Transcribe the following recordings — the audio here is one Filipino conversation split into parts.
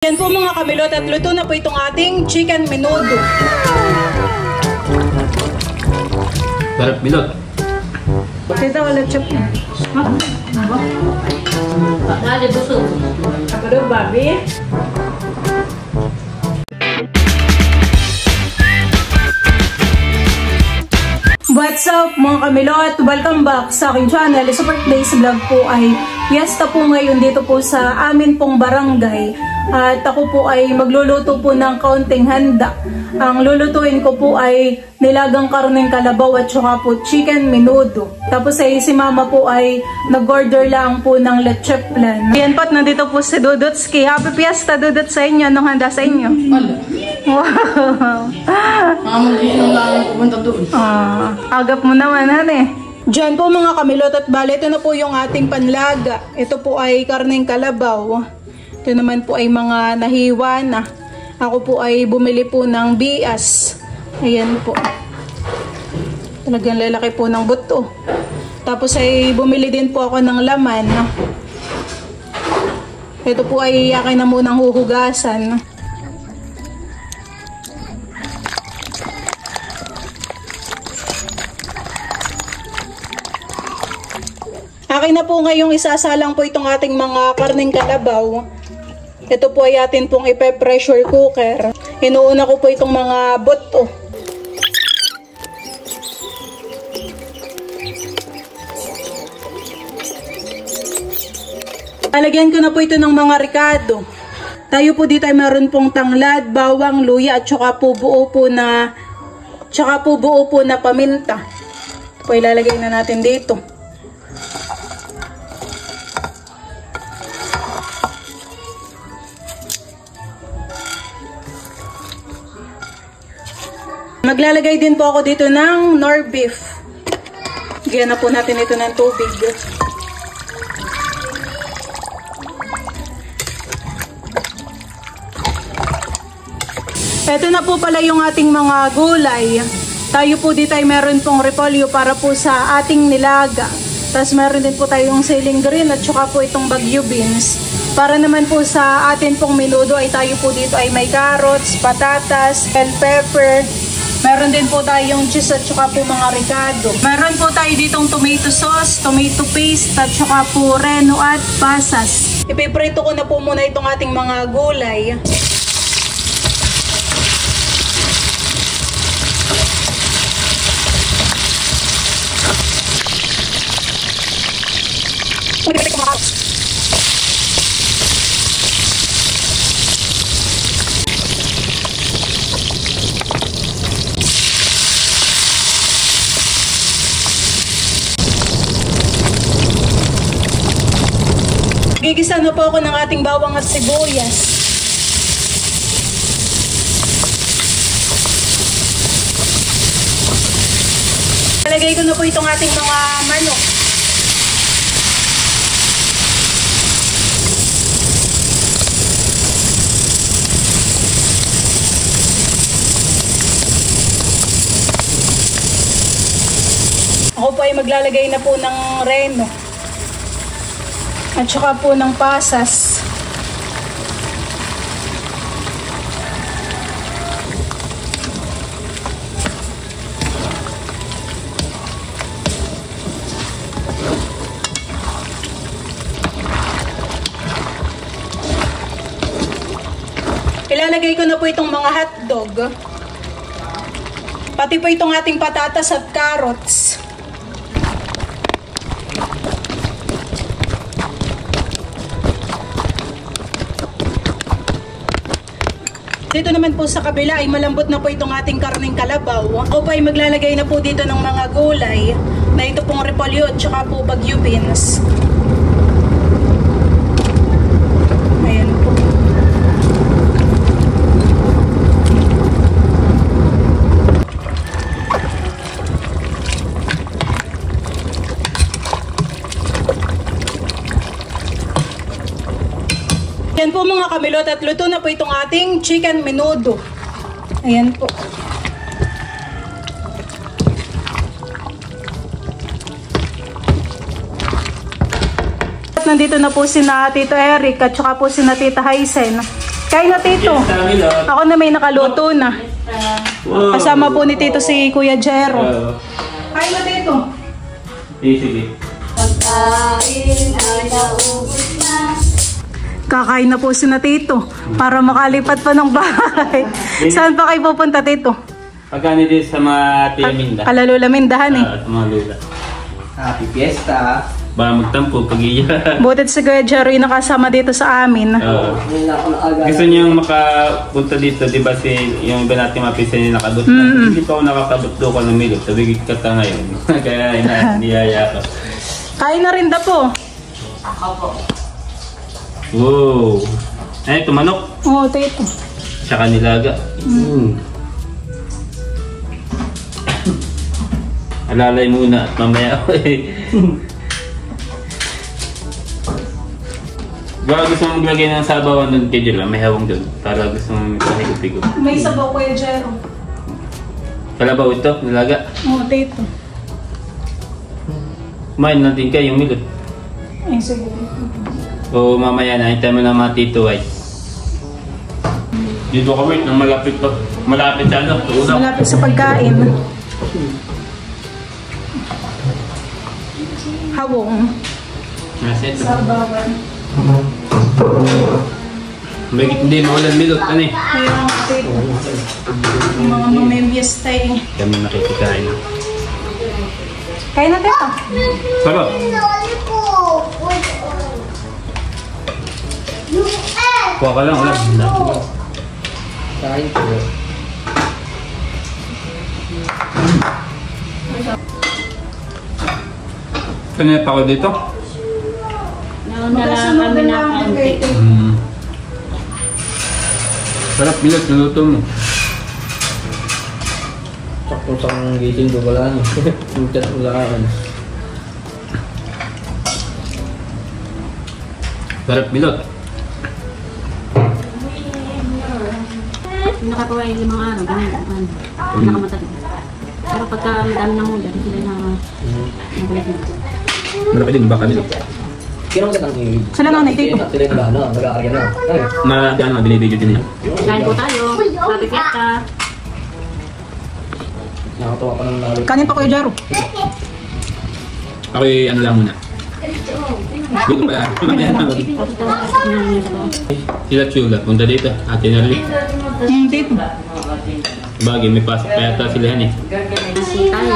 Yan po mga kamilot at luto na po itong ating chicken menudo. Sarap milot. Ito wala chop na. Dali busog. Ako daw, Bobby. What's up mga kamilot? Welcome back sa aking channel. Super Today's vlog po ay piyesta po ngayon dito po sa amin pong barangay. At ako po ay magluluto po ng kaunting handa. Ang lulutuin ko po ay nilagang karneng kalabaw at saka po chicken menudo. Tapos ay si mama po ay nag-order lang po ng leche plan. Ayan po, nandito po si Dudutski. Happy Fiesta Dudut sa inyo. Anong handa sa inyo? Wala. Wow! Mamagin lang pupunta doon. Agap mo naman, hane. Diyan po mga kamilot at bale, ito na po yung ating panlaga. Ito po ay karneng kalabaw. Ito naman po ay mga nahiwa na. Ako po ay bumili po ng bias. Ayan po. Talagang lalaki po ng buto. Tapos ay bumili din po ako ng laman. Ito po ay akin na munang huhugasan. Akin na po ngayong isasalang po itong ating mga karneng kalabaw. Ito po ay atin pong ipe-pressure cooker. Inuuna ko po itong mga buto. Alagyan ko na po ito ng mga ricado. Tayo po dito ay meron pong tanglad, bawang, luya at saka po buo po na paminta. Ito po ilalagay na natin dito. Maglalagay din po ako dito ng nor beef. Bigyan na po natin ito ng tubig. Ito na po pala yung ating mga gulay. Tayo po dito ay meron pong repolyo para po sa ating nilaga. Tapos meron din po tayong ceiling green at saka po itong bagyo beans. Para naman po sa atin pong menudo ay tayo po dito ay may carrots, patatas, bell pepper. Meron din po tayong cheese at saka po mga ricado. Meron po tayo ditong tomato sauce, tomato paste at saka po reno at pasas. Ipiprito ko na po muna itong ating mga gulay. Gigisa na po ako ng ating bawang at sibuyas. Ilagay ko na po itong ating mga manok. Ako po ay maglalagay na po ng reno. At saka po ng pasas. Ilalagay ko na po itong mga hotdog. Pati po itong ating patatas at carrots. Dito naman po sa kabila ay malambot na po itong ating karneng kalabaw. Ako po ay maglalagay na po dito ng mga gulay na ito pong repolyo at saka po bagyo beans. Ayan po. Yan po mga kamilot at luto na po itong ating chicken menudo. Ayan po. Nandito na po si na Tito Eric at saka po si na Tita Haisen. Kain na, Tito. Fiesta Milot. Ako na may nakaluto na. Wow. Kasama po ni Tito si Kuya Jero. Kain na, Tito. Sige. Kakain na po si na Tito para makalipat pa ng bahay. Saan pa kayo pupunta, Tito? Pagkani din sa mga tiyaminda. Kalalula Mindahan eh. Sa mga lula. Happy Fiesta! Baka magtampo pag iya. Butit si Kuya Jero yung nakasama dito sa amin. Ngayon na ako naaga. Gusto niyang makapunta dito, di ba si yung iba natin mapisa niya nakadot. Hindi pa ako nakakadot ko ng Milot. Sabi ka ngayon. Kaya niyaya ka. Kain na rin da po. Wow! Ay, ito manok. Oo, Tito. Tsaka nilaga. Alalay muna at mamaya. Baka gusto mo maglagay ng sabawan doon kay Jella, may hawang doon. Para gusto mo mahigop-higop. May sabaw, Kuya Jero. Kalabaw ito, nilaga. Oo, Tito. Kumain natin kayo yung Milot. Ay, sige. O mamaya na, hintayin mo na mga Tito White. Dito ka wait, nang malapit pa. Malapit sa ano, ulam. Malapit sa pagkain. Hawong. Nasa ito. Sabawan. Bakit hindi maulan Milot? Ano eh? Ayun, Tito. Yung mga mamemyas tayo. Kami nakikikain. Kain na, Tito. Sarap. Kuha ka lang ulam. Kain ko. Kanina pa ako dito. Nauna lang kami na konti. Sarap Milot, naluto mo. Sakto sa gising ko wala niyo. Yung chat wala ka. Sarap Milot. Nakagawa yung 5 araw, ganyan. Nakamatagal. Pero pagka madami ng ulan, sila na nabalik na. Malaki din baka Milot. Kino ka tang i. Sila nanay, Tito. Sila na ano, nag-aaral na. Ay. Ano, binibidyo din niya. Kain po tayo. Happy Fiesta. Nakatawa pa ng lalo. Kanin pa, Kuya Jero. Ako ano lang muna. Dito pala. Sila Chula, punta dito. Ate Nerly. Tito. Bagay, may pasok pa yata sila yan eh. Kasi tayo.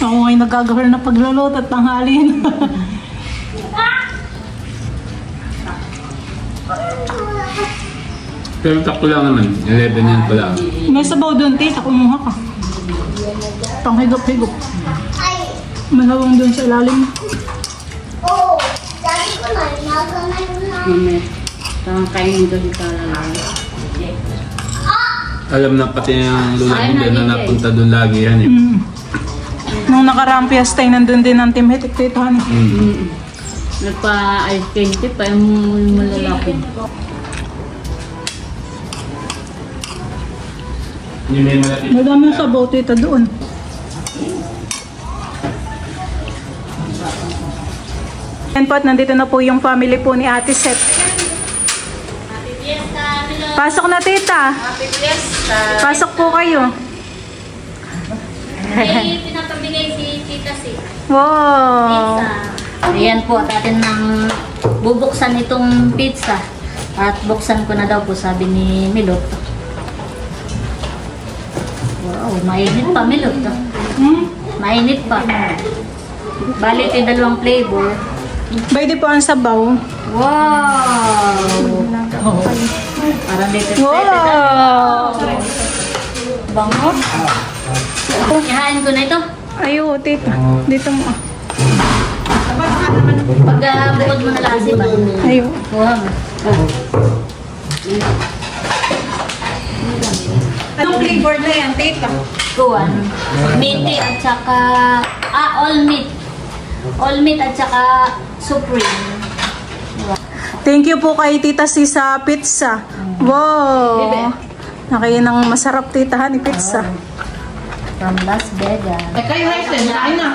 Ako ngayon nagagawin na pagluluto at tanghalin. Pero takto lang naman. 11 yan pala. May sabaw doon, Tita. Kumuha ka. Panghigop-higop. Malawang doon sa ilalim. Mamaya. Tamang kainin ko dito lang. Alam na pati yung lula nila na napunta doon lagi yan eh. Nung nakaraang piyesta, nandun din ang Team Hitik, Tito. Nagpa-ice candy pa yung malalaki. Hindi may malapit. Madami yung sabaw, Tita, doon. And po, at nandito na po yung family po ni Ate Seth. Pasok na, Tita. Happy Fiesta! Pasok po kayo. May pinapabigay si Tita Si. Wow. Ayan po at atin nang bubuksan itong pizza. At buksan ko na daw po, sabi ni Milot. Wow, mainit pa Milot. Mainit pa. Bali ito yung 2 flavor. Pwede po ang sabaw. Wow! Parang dito Wow. bango. Ihain ko na ito. Ayo, Tita. Dito mo. Pag bukod mo na lang si ba? Ayo. Wow. Anong flavor na yan, Tita? Kuwan. Meaty at saka... all meat. All meat at saka supreme. Thank you po kay Tita Si sa pizza. Wow. Nakaya ng masarap, Tita, ni pizza. From Las Vegas. Kayo, Ryzen, kain na.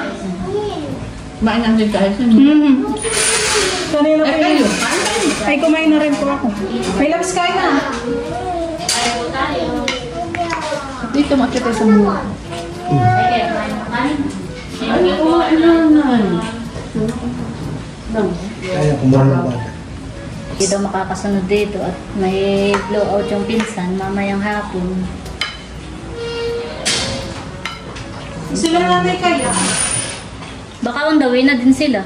Kumain natin tayo sa Kanina Eh, kayo. kayo. Kain kayo. Ay, kumain na rin po ako. May labs kain na. Ayaw tayo. Dito makita sa mga. Kaya kumain na kain. Ay, kumain naman. Kaya kumuha ng bata. Hindi daw makakasunod dito at may blowout yung pinsan mamayang hapon. Sila nanay kaya. Baka on the way na din sila.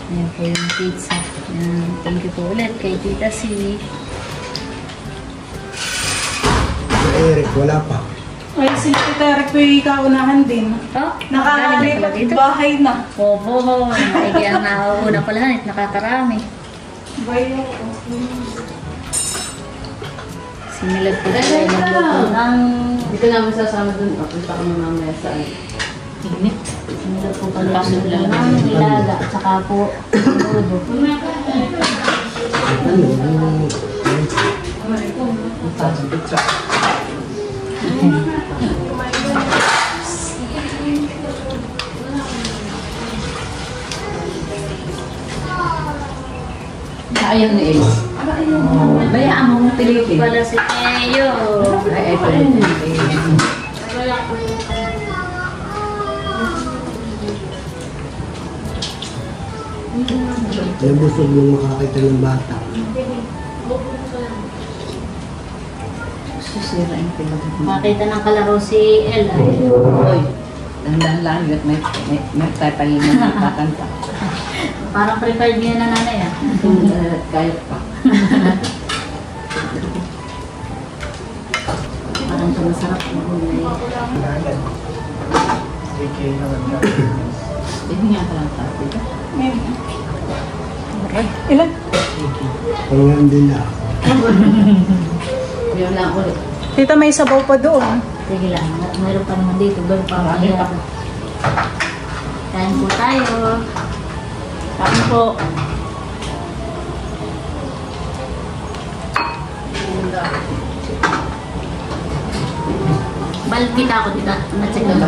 Ayan po yung pizza. Ayan, thank you po ulit kay Tita C. Si Eric, wala pa. Ay, si Tita po yung kaunahan din. Oh, Nakakalipat bahay na. Opo, kaya nauuna pala na nakakarami. Bayo. Sinilad po tayo magluto ng Dito namin sasama dun. Punta ka mamaya sa init. Sinilad po pala ng nilaga at saka po ludo. ayaw ni Ella. Bayaan mo mong pilitin. Pala si Eyo. Ay, pilitin. Nabusog yung makakita ng bata. Susira yung pilitin. Makita ng kalaro si Ella. Hoy, dandan lang at may tatay na kakanta. Parang prepared niya na nanay ah. Kaya pa. Parang siya masarap na gulay. Hindi nga lang tayo. Ilan? Pangalan din na. Yun lang ulit. Tita, may sabaw pa doon. Sige lang, mayroon pa naman dito. Bago pa mahirap. Kain po tayo. Kain po. Balik kita ako dito. Matcheck na ba?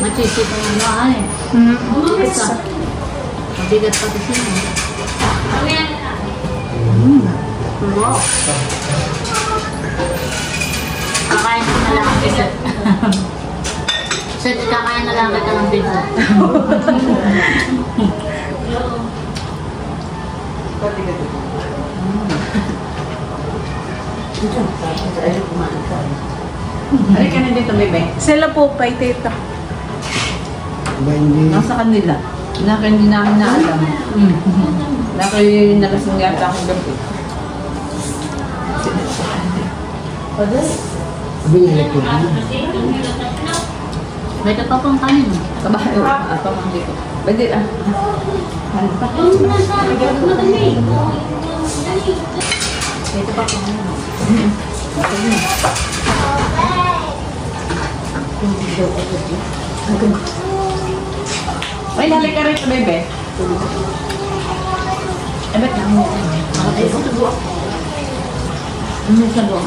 Matcheck ang ano eh. Isa. Mabigat pa kasi yun. Wow. Kakain ko na lang ang pizza. Set, kakain na lang kita ng pizza. Ari ka na dito, bebe. Sila po pa, tita. Ba hindi? Nasa kanila. Naka hindi namin na alam. Naka yung nalasing yata akong gabi. Sabi niya ito. May pa pong kanin. Kabahay. Ako man dito. Pwede ah. Ano pa? May pa pong kanin. Ay, nalik ka rin ito, bebe. Eh, ba't namin ito? Ay, ito buwa. Ano sa buwa?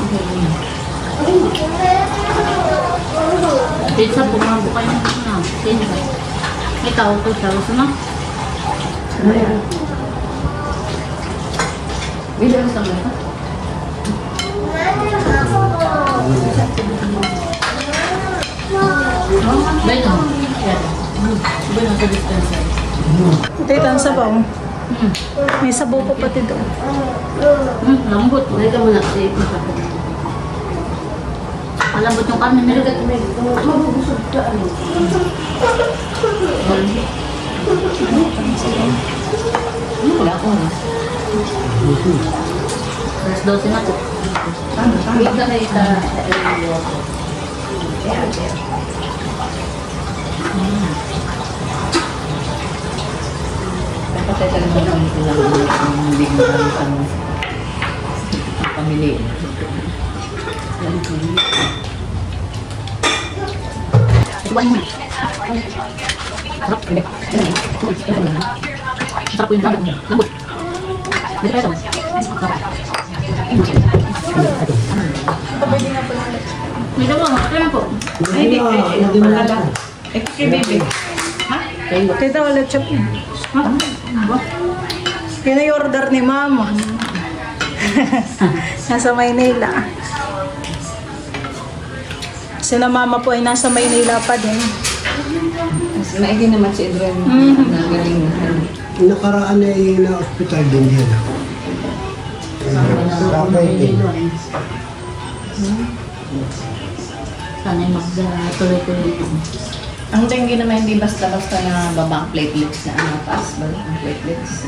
Pizza po mga bukay na ito na. Pizza. Ikaw, ito. Gusto mo? Bili mo sa mga. Beto. Bueno, sa dispenser. Tita, ang sabaw. May sabaw pa pati doon. Lambot. Balik ka muna kasi masakit. Malambot yung karne nila. Mabubusog ka. Wala ko na. Alas 12 na po. Wait na kayo sa... Dapat tayo talaga ng hindi mo kami sa pamili. Iwan mo. Sarap. Sarap yung lambot. Lambot. Dito pa ito. May dalawa. Ito na po. Ay, hindi. Hindi mo na lang. Ito kay baby. Ha? Kayo. Tita, wala chop yun. Yun ay order ni Mama. Nasa Maynila. Sina Mama po ay nasa Maynila pa din. Mas maigi naman si Adrian. Nagaling na. Nakaraan ay na-hospital din yan. Kapay din. Sana'y magtuloy-tuloy. Ang dengue naman hindi basta-basta na babang platelets na taas ba? Ang platelets.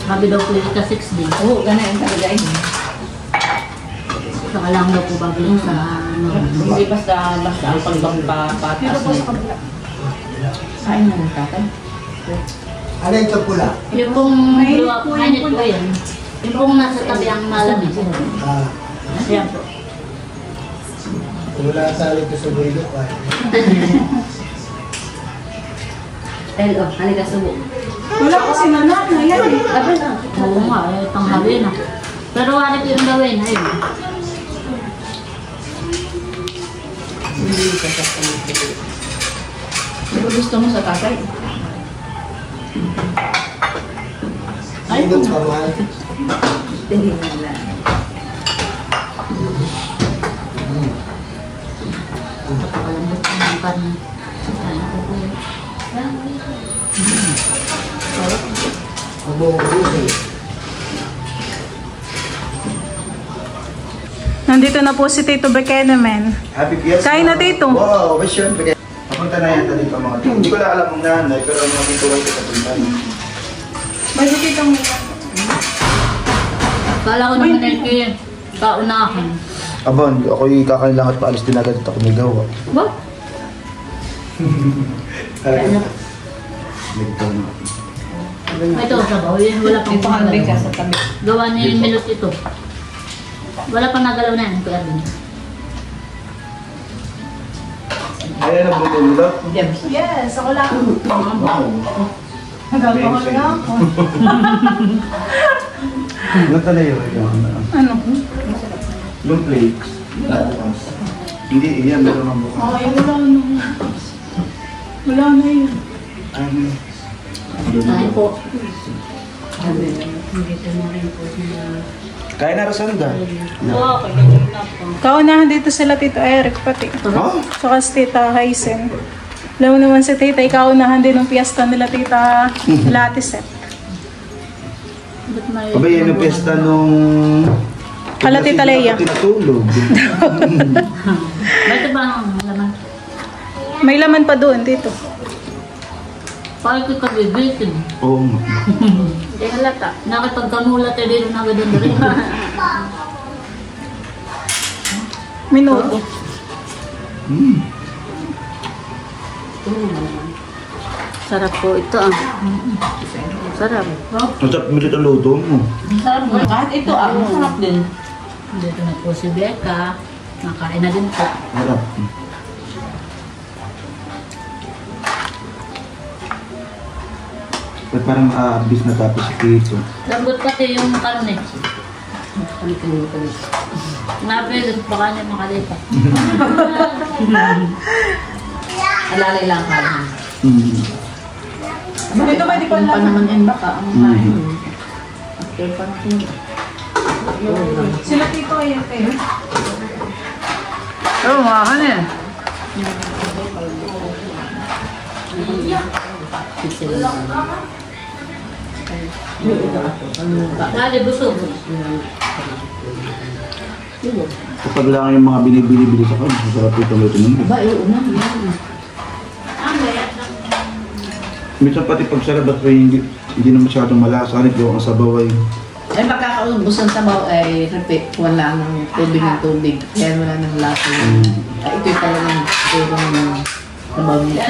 Sabi daw po ika 6 days. Oo, ganun talaga yun. Saka lang daw po babalik sa Hindi basta ang pagbagpapataas na. Kain na ng tatay. Ano ito pula? yung pong mainit po yan. Yung pong nasa tabi ang malamig. Ah, Ayan po. wala sa alito sa bulok ay. Hello, halika subo. Wala kasi nanak na yan eh. Sabi na. Oo nga, tanghali na. Pero wala ko yung gawin, ayun. Hindi ka sa pagkakas. Pero gusto mo sa tatay? Ay, doon pa man. Tingin na lang. Napakalambot ng karne. Ayun po po. Abo, okay. Nandito na po si Tito Bekenemen. Happy Fiesta. Kain na, Tito. Oo, okay, syempre. Papunta na yata dito mga tito. Hindi ko lang alam kung nanay, pero mga tito ko ito papunta. Bakit Tito Kala ko naman ay kaunahan. Abon, ako'y kakain lang at paalis din agad at ako may gawa. Ba? Ito, sabaw. Yun, wala pang Ito ang ka sa tabi. Gawa ni Milot ito. Wala pang nagalaw na yan, Kuya Bin. Ayan ang bumulot. Yes, ako lang. Nagagawa na ako. Ano talaga yun? Ano? Yung flakes. Hindi, iyan. Meron ang buka. Ay, wala na. Wala na yun. Ay po. Kaya na Rosanda. Oo, kaya na po. Kaunahan dito sila Tito Eric pati. Oh? Saka si Tita Hysen. Alam mo naman si Tita, ikaunahan din ng piyesta nila Tita Latiset. Ba't may... Aba, yan yung piyesta nung... Hala, Tita Leia. Tinatulog. Ba't ba ang laman? May laman pa doon, Tito. Bakit ko kabibitin? Oo. Hindi halata. Nakipagkamulat eh dito na gano'n rin. Minuto. Sarap po ito ah. Sarap. Masarap milit ang luto mo. Sarap mo. Kahit ito masarap din. Dito na po si Becca. Nakain na din po. Harap. Ba't parang bis na tapos si Tito? Lambot pati yung karne. Napilit, baka niya makalipa. Alalay lang ka. Dito ba di ko Kung pa naman yan baka ang kain. After pa natin. Sila Tito ay kayo. Oo, mga kanin. Dali, busog. Kapag lang yung mga binibili sa kanya, masarap ito luto mo. Ba, oo na. Minsan pati pag sarabat ko hindi na masyadong malasa. Hanip yung ang sabaw ay Ay, pagkakaubusan sa baw ay repeat. Wala ng tubig. Kaya wala ng lasa. Ay, ito'y talagang puro ng sabaw niya.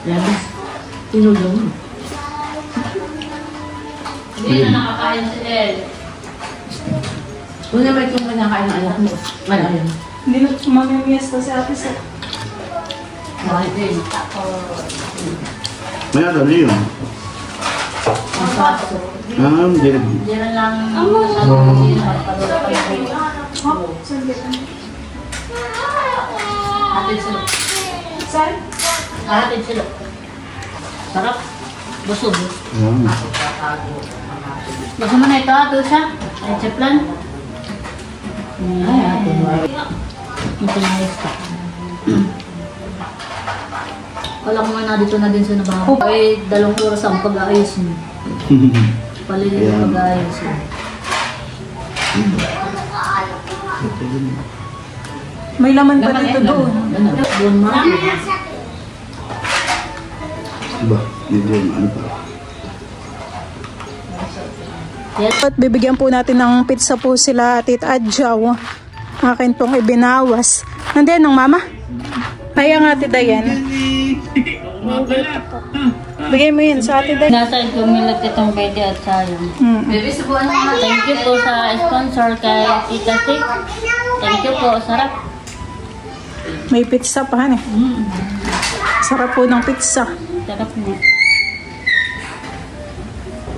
Labis. Tinugaw mo. Hindi na nakakain si El. Una may kung kinakain ng anak mo. Ano yun? Hindi na mamimiesta si Ate Seth. Bakit din? may ano yun. Ang paso. Hindi. Hindi na lang hindi na magpalulog pa yung Oh, saan kita? Hatid sila. Saan? Hatid sila. Sarap. Busog. Gusto mo na ito, ato siya? Ay, chiplan. Ay, ato mo. Ito na ito. Wala ko nga na dito na din sa nabaho. Ay, 2 oras ang pag-aayos mo. Palilin ang pag-aayos mo. May laman pa dito doon. Doon mo. Diba? Yun, ano pa? At bibigyan po natin ng pizza po sila Tita Adjaw. Akin pong ibinawas. Nandiyan ng mama? Kaya nga Tita Dayan. Bigay mo yun sa Ate Dayan. Nasa lumilag itong pwede at sayang. Baby, subuan mo nga. Thank you po sa sponsor kay Tita Tik. Thank you po. Sarap. May pizza pa han eh. Sarap po ng pizza. Sarap mo.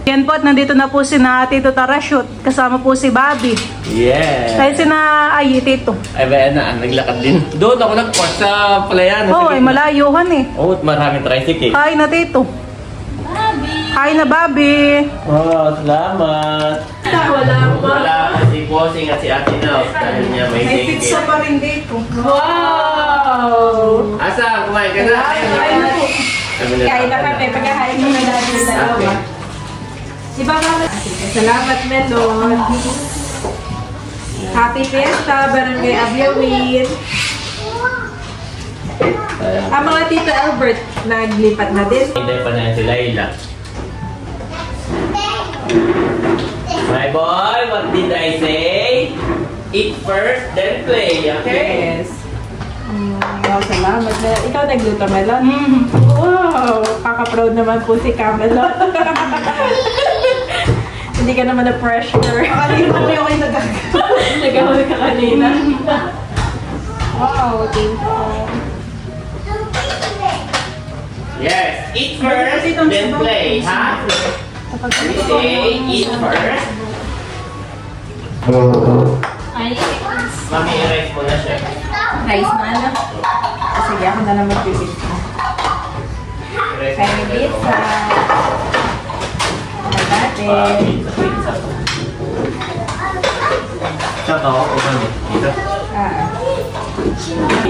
Yan po at nandito na po si na Tito Tarashoot. Kasama po si Bobby. Yeah. Tayo si na Ayi Tito. Ay, ba na, naglakad din. Doon ako nag-course sa palayan. Oh, ay malayuhan eh. Oh, maraming tricycle. Hi na Tito. Hi na Bobby. Oh, salamat. Wala si Bossing at si Ate Nels dahil niya may ticket. pa rin dito. Wow! Asa, kumain ka na? Kain na po. Kain na kami. Pagkahain mo na natin sa dalawa. Salamat, Melon. Happy Fiesta, Barangay Abyawin. Ang mga Tito Albert, naglipat na din. Hindi pa na si Layla. My boy, what did I say? Eat first, then play. Okay? Yes. Wow, salamat. Ikaw nagluto, Melon? Wow, kaka-proud naman po si Camelon. Hindi ka naman na-pressure. Kanina pa rin ako yung nagahuli ka kanina. Wow, thank you. Yes, eat first, then play, ha? We say eat first. Ay, Mami, erase mo na siya. Nice na, ano? Sige, ako na lang mag-pizza. Erase Kaya may pizza. Pizza, pizza. Siya to, o kami? Dito?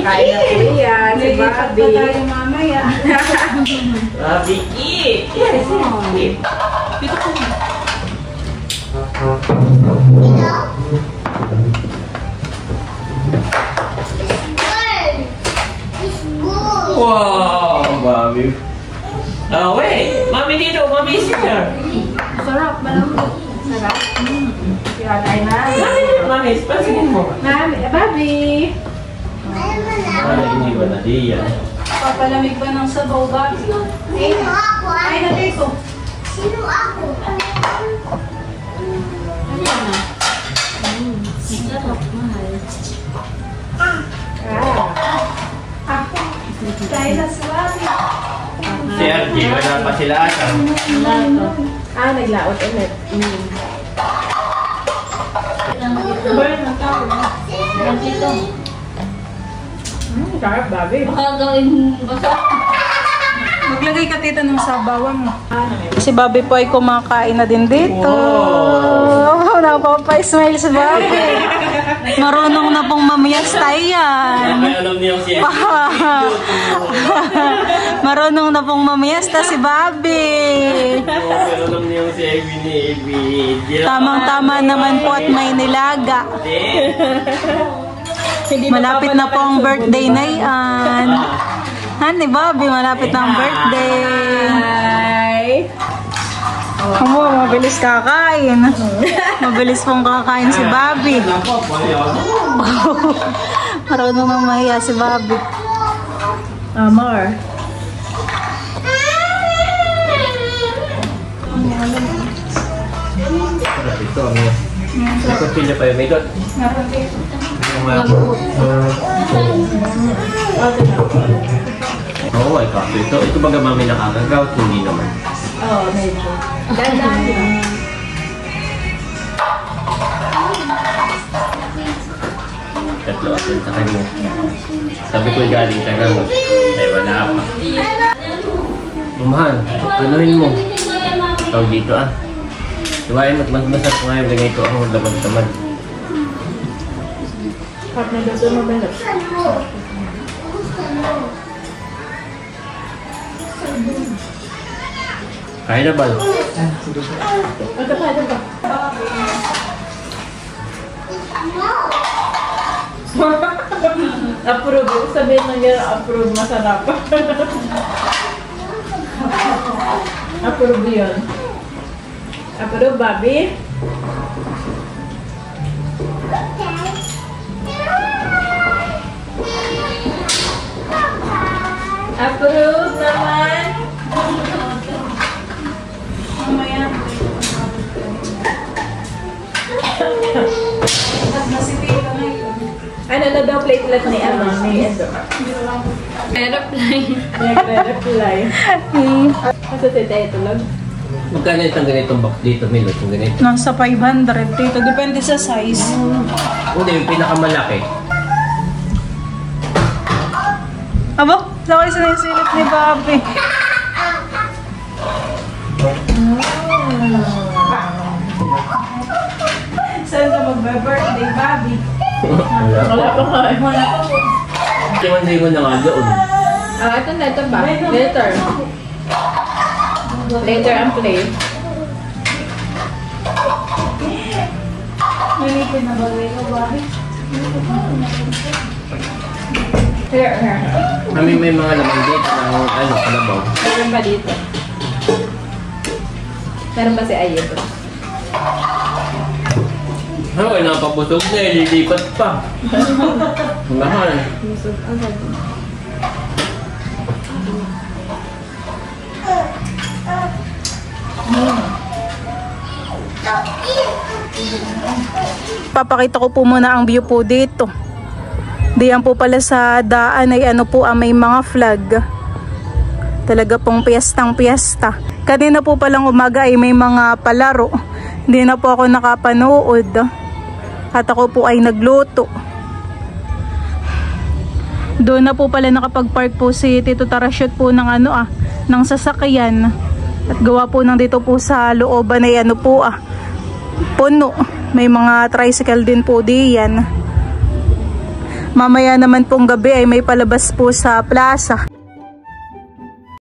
Kain na po yan. Si Bobby. mamaya. Bobby, eat! Yes, eat. Dito po. Wow, Bobby. Oh, wait. Mami dito. Mami is here. Sarap, malambot. Sarap. Kaya tayo na. Mami dito, Mami. Pansinin mo. Mami, Bobby. Ano hindi ba na diyan? Papalamig ba ng sabaw, Bobby? Sino ako? Ay na Tito. Sino ako? sarap, mahal. Kaya na sa Bobby. Si RJ, wala pa sila ata. Wala pa. Naglaot ulit. Burn ang tao. Yan dito. Sarap, Bobby. Baka gawin basa. Maglagay ka Tito ng sabawan mo. Si Bobby po ay kumakain na din dito. Oh, napapa-smile si Bobby. Marunong na pong mamiyastay yan. May alam niyo si RJ. Marunong na pong mamiyasta si Bobby. May alam niyo si Evi ni Evi. Tamang-tama naman po at may nilaga. Malapit na po ang birthday na yan. Honey, Bobby, malapit na ang birthday. Hi! Amo, mabilis kakain. Mabilis pong kakain si Bobby. Marunong na mahiya si Bobby. Amor. Ito, ano? Ito, pila pa yun. May dot. Oo, ay kaso ito. Ito baga mami nakakagaw, hindi naman. Oo, medyo. Ganda yun. tatlo at sa kanya. Sabi ko galing sa gamot. Ay wala pa. Mahal, anuhin mo? Ikaw dito ah. Tuwain at mas masarap ngayon ganito ako magdamag-damag. Pag nagdato mo ba? Kaya na ba? Approve. Sabihin lang yan, approve, masarap. Approve yun. Approve, Bobby? Approve naman. Mamaya. Ano na daw platelet ni Emma? Ni Endo. Nag-reply. Kasi tita ito lang. Magkano itong ganitong box dito, Milo? Itong ganito? Nasa 500 dito. Depende sa size. Hindi, yung pinakamalaki. Abo, saka sinisilip ni Bobby. Saan ka magbe-birthday, Bobby? Wala pa ka. Hindi ko na nga doon. Ito na, ito ba? Later. Later ang play. Nalipin na bagay ko, Bobby. Here. Kami may mga laman dito ng kalabaw. Meron ba dito? Meron ba si Ayeto? Okay, napapusog na eh. Lilipat pa. Mahal. Papakita ko po muna ang view po dito. Diyan po pala sa daan ay ano po may mga flag. Talaga pong piyestang-piyesta. Kanina po palang umaga ay may mga palaro. Hindi na po ako nakapanood. At ako po ay nagluto. Doon na po pala nakapag-park po si Tito Tarashoot po ng ng sasakyan. At gawa po ng dito po sa looban ay puno. May mga tricycle din po diyan. Mamaya naman pong gabi ay may palabas po sa plaza.